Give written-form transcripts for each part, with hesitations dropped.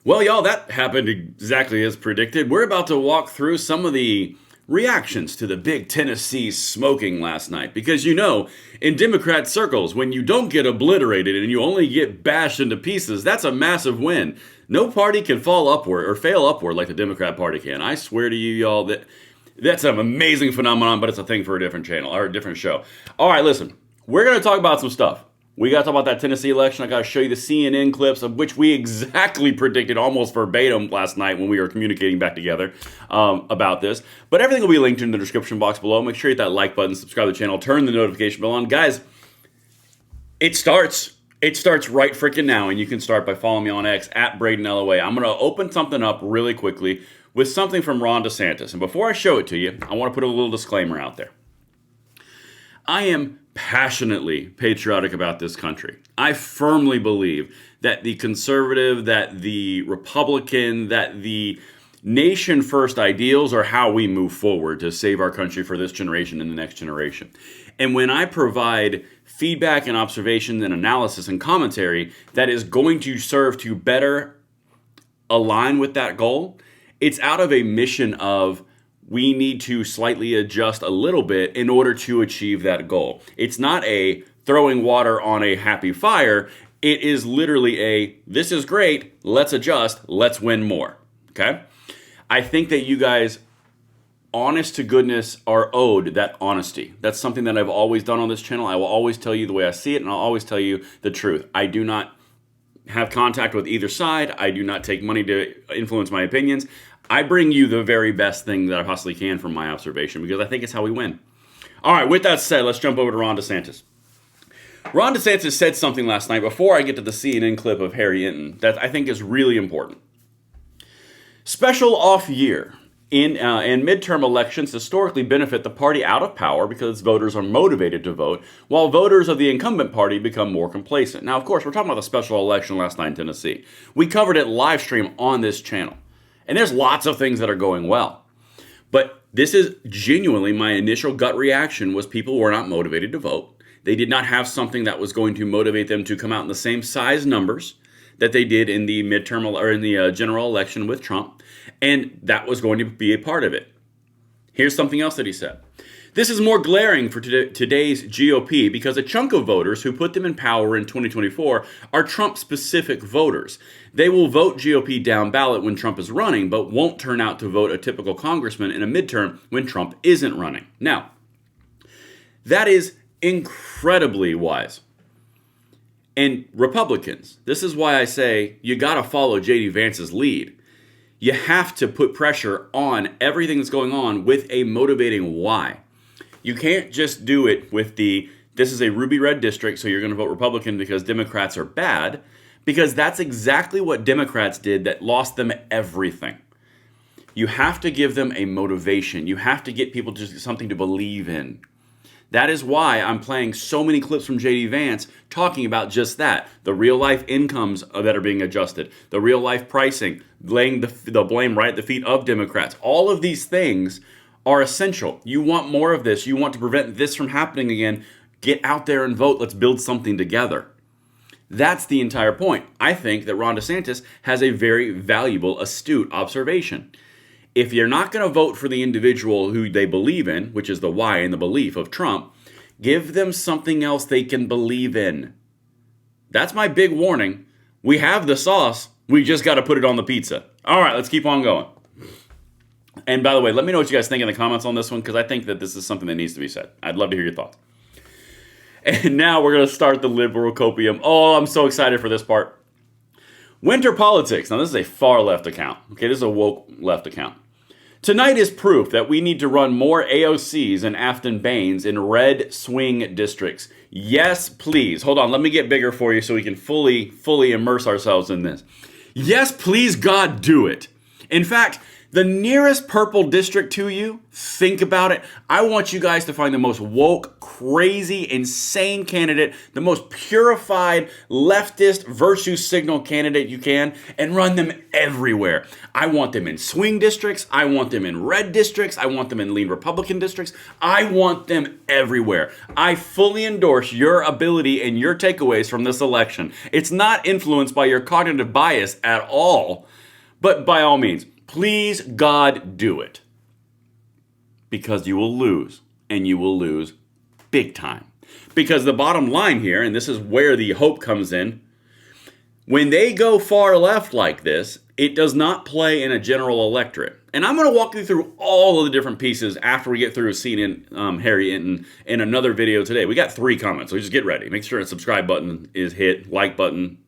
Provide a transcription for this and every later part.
Well, y'all, that happened exactly as predicted. We're about to walk through some of the reactions to the big Tennessee smoking last night. Because in Democrat circles, when you don't get obliterated and you only get bashed into pieces, that's a massive win. No party can fall upward or fail upward like the Democrat Party can. I swear to you, y'all, that's an amazing phenomenon, but it's a thing for a different channel or a different show. All right, listen, we're going to talk about some stuff. We got to talk about that Tennessee election. I got to show you the CNN clips of which we exactly predicted almost verbatim last night when we were communicating back together about this. But everything will be linked in the description box below. Make sure you hit that like button, subscribe to the channel, turn the notification bell on. Guys, it starts right freaking now, and you can start by following me on X at Braden LOA. I'm going to open something up really quickly with something from Ron DeSantis. And before I show it to you, I want to put a little disclaimer out there. I am passionately patriotic about this country. I firmly believe that the conservative, that the Republican, that the nation first ideals are how we move forward to save our country for this generation and the next generation. And when I provide feedback and observation and analysis and commentary that is going to serve to better align with that goal, it's out of a mission of we need to slightly adjust a little bit in order to achieve that goal. It's not a throwing water on a happy fire. It is literally this is great, let's adjust, let's win more, okay? I think that you guys, honest to goodness, are owed that honesty. That's something that I've always done on this channel. I will always tell you the way I see it, and I'll always tell you the truth. I do not have contact with either side. I do not take money to influence my opinions. I bring you the very best thing that I possibly can from my observation because I think it's how we win. All right, with that said, let's jump over to Ron DeSantis. Ron DeSantis said something last night before I get to the CNN clip of Harry Hinton that I think is really important. Special off year in midterm elections historically benefit the party out of power because voters are motivated to vote, while voters of the incumbent party become more complacent. Now, of course, we're talking about the special election last night in Tennessee. We covered it live stream on this channel. And there's lots of things that are going well. But this is genuinely my initial gut reaction was people were not motivated to vote. They did not have something that was going to motivate them to come out in the same size numbers that they did in the midterm or in the general election with Trump. And that was going to be a part of it. Here's something else that he said. This is more glaring for today's GOP because a chunk of voters who put them in power in 2024 are Trump-specific voters. They will vote GOP down ballot when Trump is running, but won't turn out to vote a typical congressman in a midterm when Trump isn't running. Now, that is incredibly wise. And Republicans, this is why I say you got to follow J.D. Vance's lead. You have to put pressure on everything that's going on with a motivating why. You can't just do it with this is a ruby red district, so you're going to vote Republican because Democrats are bad, because that's exactly what Democrats did that lost them everything. You have to give them a motivation. You have to get people just something to believe in. That is why I'm playing so many clips from J.D. Vance talking about just that. The real life incomes that are being adjusted, the real life pricing, laying the blame right at the feet of Democrats. All of these things are essential. You want more of this. You want to prevent this from happening again. Get out there and vote. Let's build something together. That's the entire point. I think that Ron DeSantis has a very valuable, astute observation. If you're not going to vote for the individual who they believe in, which is the why and the belief of Trump, give them something else they can believe in. That's my big warning. We have the sauce. We just got to put it on the pizza. All right, let's keep on going. And by the way, let me know what you guys think in the comments on this one, because I think that this is something that needs to be said. I'd love to hear your thoughts. And now we're going to start the liberal copium. Oh, I'm so excited for this part. Winter politics. Now, this is a far left account. Okay, this is a woke left account. Tonight is proof that we need to run more AOCs and Afton Baines in red swing districts. Yes, please. Hold on, let me get bigger for you so we can fully immerse ourselves in this. Yes, please, God, do it. In fact, The nearest purple district to you, think about it. I want you guys to find the most woke, crazy, insane candidate, the most purified, leftist virtue signal candidate you can, and run them everywhere. I want them in swing districts. I want them in red districts. I want them in lean Republican districts. I want them everywhere. I fully endorse your ability and your takeaways from this election. It's not influenced by your cognitive bias at all, but by all means, please, God, do it. Because you will lose, and you will lose big time. Because the bottom line here, and this is where the hope comes in, when they go far left like this, it does not play in a general electorate. And I'm going to walk you through all of the different pieces after we get through seeing Harry Inton in another video today. We got 3 comments, so just get ready. Make sure the subscribe button is hit, like button,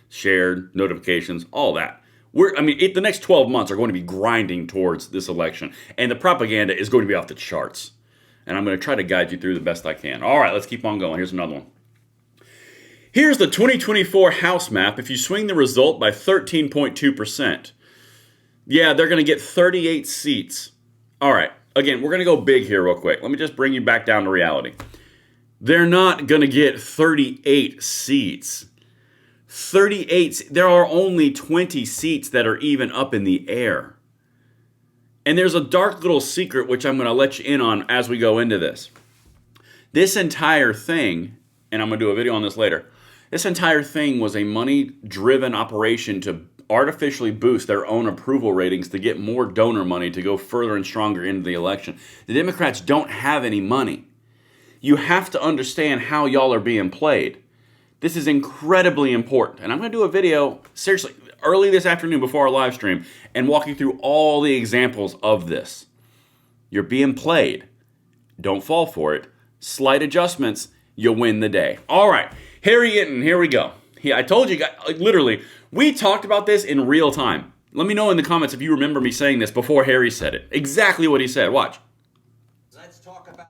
shared, notifications, all that. The next 12 months are going to be grinding towards this election, and the propaganda is going to be off the charts. And I'm going to try to guide you through the best I can. All right, let's keep on going. Here's another one. Here's the 2024 House map. If you swing the result by 13.2%, yeah, they're going to get 38 seats. All right, again, we're going to go big here real quick. Let me just bring you back down to reality. They're not going to get 38 seats. 38, there are only 20 seats that are even up in the air. And there's a dark little secret which I'm going to let you in on as we go into this. This entire thing, and I'm going to do a video on this later, this entire thing was a money-driven operation to artificially boost their own approval ratings to get more donor money to go further and stronger into the election. The Democrats don't have any money. You have to understand how y'all are being played. This is incredibly important. And I'm going to do a video, seriously, early this afternoon before our live stream and walk you through all the examples of this. You're being played. Don't fall for it. Slight adjustments, you'll win the day. All right, Harry Inton, here we go. I told you guys, literally, we talked about this in real time. Let me know in the comments if you remember me saying this before Harry said it. Exactly what he said. Watch. Let's talk about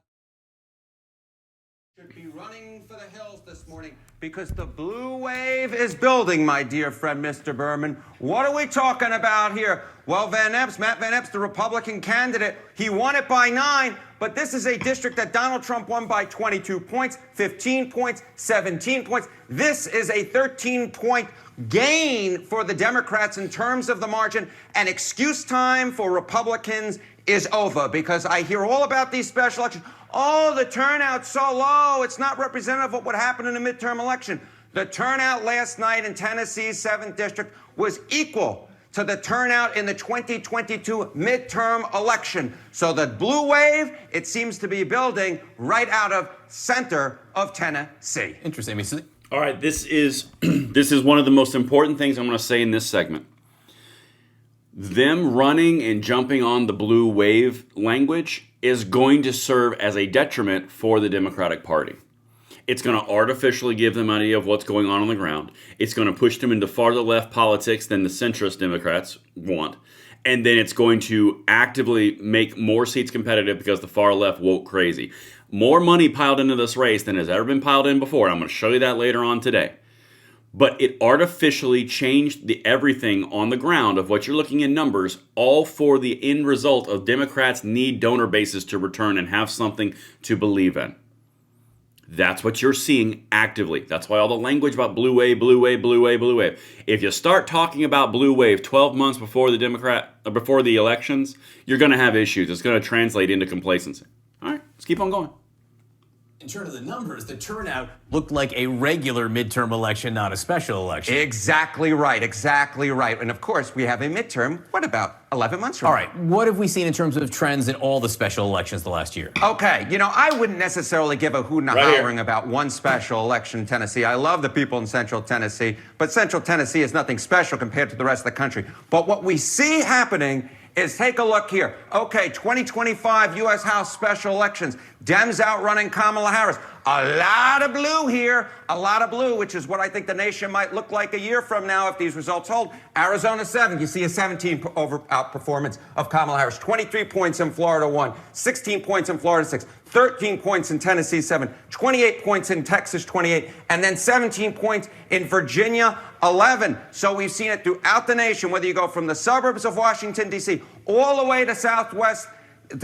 should be running for the hills this morning because the blue wave is building, my dear friend, Mr. Berman. What are we talking about here? Well, Matt Van Epps, the Republican candidate, he won it by 9, but this is a district that Donald Trump won by 22 points, 15 points, 17 points. This is a 13-point gain for the Democrats in terms of the margin, and excuse time for Republicans is over because I hear all about these special elections. Oh, the turnout's so low. It's not representative of what happened in a midterm election. The turnout last night in Tennessee's 7th district was equal to the turnout in the 2022 midterm election. So the blue wave, it seems to be building right out of center of Tennessee. Interesting. All right, this is one of the most important things I'm going to say in this segment. Them running and jumping on the blue wave language is going to serve as a detriment for the Democratic Party. It's going to artificially give them an idea of what's going on the ground. It's going to push them into farther left politics than the centrist Democrats want. And then it's going to actively make more seats competitive because the far left woke crazy. More money piled into this race than has ever been piled in before. I'm going to show you that later on today. But it artificially changed everything on the ground of what you're looking in numbers, all for the end result of Democrats need donor bases to return and have something to believe in. That's what you're seeing actively. That's why all the language about blue wave, blue wave, blue wave, blue wave. If you start talking about blue wave 12 months before before the elections, you're going to have issues. It's going to translate into complacency. All right, let's keep on going. In terms of the numbers, the turnout looked like a regular midterm election, not a special election. Exactly right, exactly right. And of course, we have a midterm, what about 11 months from now? All right, what have we seen in terms of trends in all the special elections the last year? Okay, I wouldn't necessarily give a hootin' and hollering about one special election in Tennessee. I love the people in Central Tennessee, but Central Tennessee is nothing special compared to the rest of the country. But what we see happening is, take a look here. Okay, 2025 U.S. House special elections. Dems outrunning Kamala Harris. A lot of blue here, a lot of blue, which is what I think the nation might look like a year from now if these results hold. Arizona 7, you see a 17 outperformance of Kamala Harris. 23 points in Florida 1, 16 points in Florida 6, 13 points in Tennessee 7, 28 points in Texas 28, and then 17 points in Virginia 11. So we've seen it throughout the nation, whether you go from the suburbs of Washington, D.C., all the way to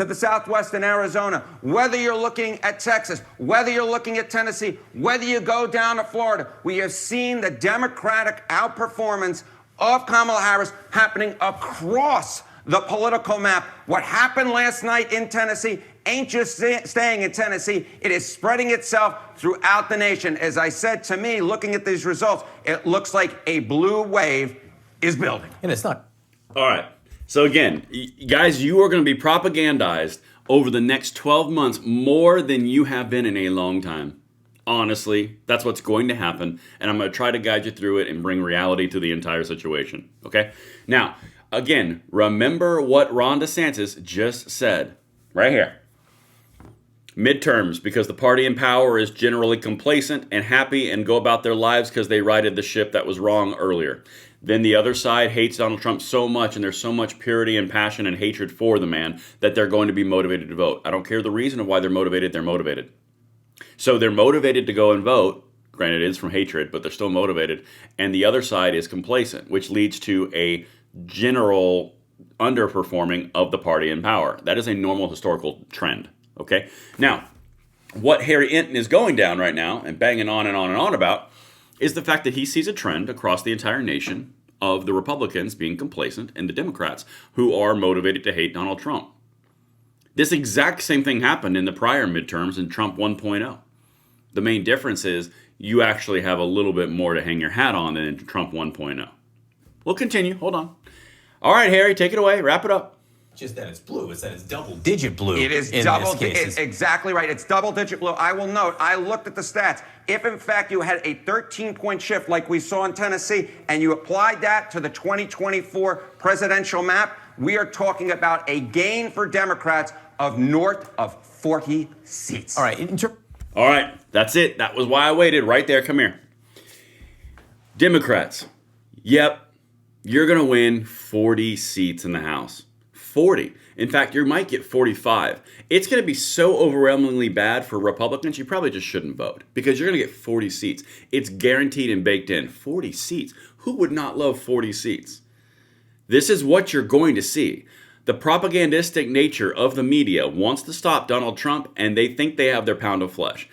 the Southwest in Arizona, whether you're looking at Texas, whether you're looking at Tennessee, whether you go down to Florida, we have seen the Democratic outperformance of Kamala Harris happening across the political map. What happened last night in Tennessee ain't just staying in Tennessee. It is spreading itself throughout the nation. As I said, to me, looking at these results, it looks like a blue wave is building. And it's not. All right. So again, guys, you are going to be propagandized over the next 12 months more than you have been in a long time. Honestly, that's what's going to happen, and I'm going to try to guide you through it and bring reality to the entire situation, okay? Now, again, remember what Ron DeSantis just said right here. Midterms, because the party in power is generally complacent and happy and go about their lives because they righted the ship that was wrong earlier. Then the other side hates Donald Trump so much, and there's so much purity and passion and hatred for the man that they're going to be motivated to vote. I don't care the reason of why they're motivated, they're motivated. So they're motivated to go and vote. Granted, it is from hatred, but they're still motivated. And the other side is complacent, which leads to a general underperforming of the party in power. That is a normal historical trend, okay? Now, what Harry Enton is going down right now and banging on and on and on about is the fact that he sees a trend across the entire nation of the Republicans being complacent and the Democrats who are motivated to hate Donald Trump. This exact same thing happened in the prior midterms in Trump 1.0. The main difference is you actually have a little bit more to hang your hat on than in Trump 1.0. We'll continue. Hold on. All right, Harry, take it away. Wrap it up. Just that it's blue. It's that it's double-digit blue. It is it's exactly right. It's double-digit blue. I will note, I looked at the stats. If, in fact, you had a 13-point shift like we saw in Tennessee, and you applied that to the 2024 presidential map, we are talking about a gain for Democrats of north of 40 seats. All right. All right. That's it. That was why I waited right there. Come here. Democrats. Yep. You're going to win 40 seats in the House. 40. In fact, you might get 45. It's going to be so overwhelmingly bad for Republicans, you probably just shouldn't vote because you're going to get 40 seats. It's guaranteed and baked in. 40 seats. Who would not love 40 seats? This is what you're going to see. The propagandistic nature of the media wants to stop Donald Trump, and they think they have their pound of flesh.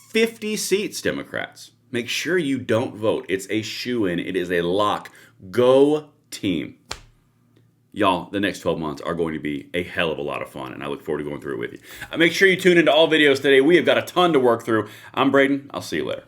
50 seats, Democrats. Make sure you don't vote. It's a shoo-in. It is a lock. Go team. Y'all, the next 12 months are going to be a hell of a lot of fun, and I look forward to going through it with you. Make sure you tune into all videos today. We have got a ton to work through. I'm Braden. I'll see you later.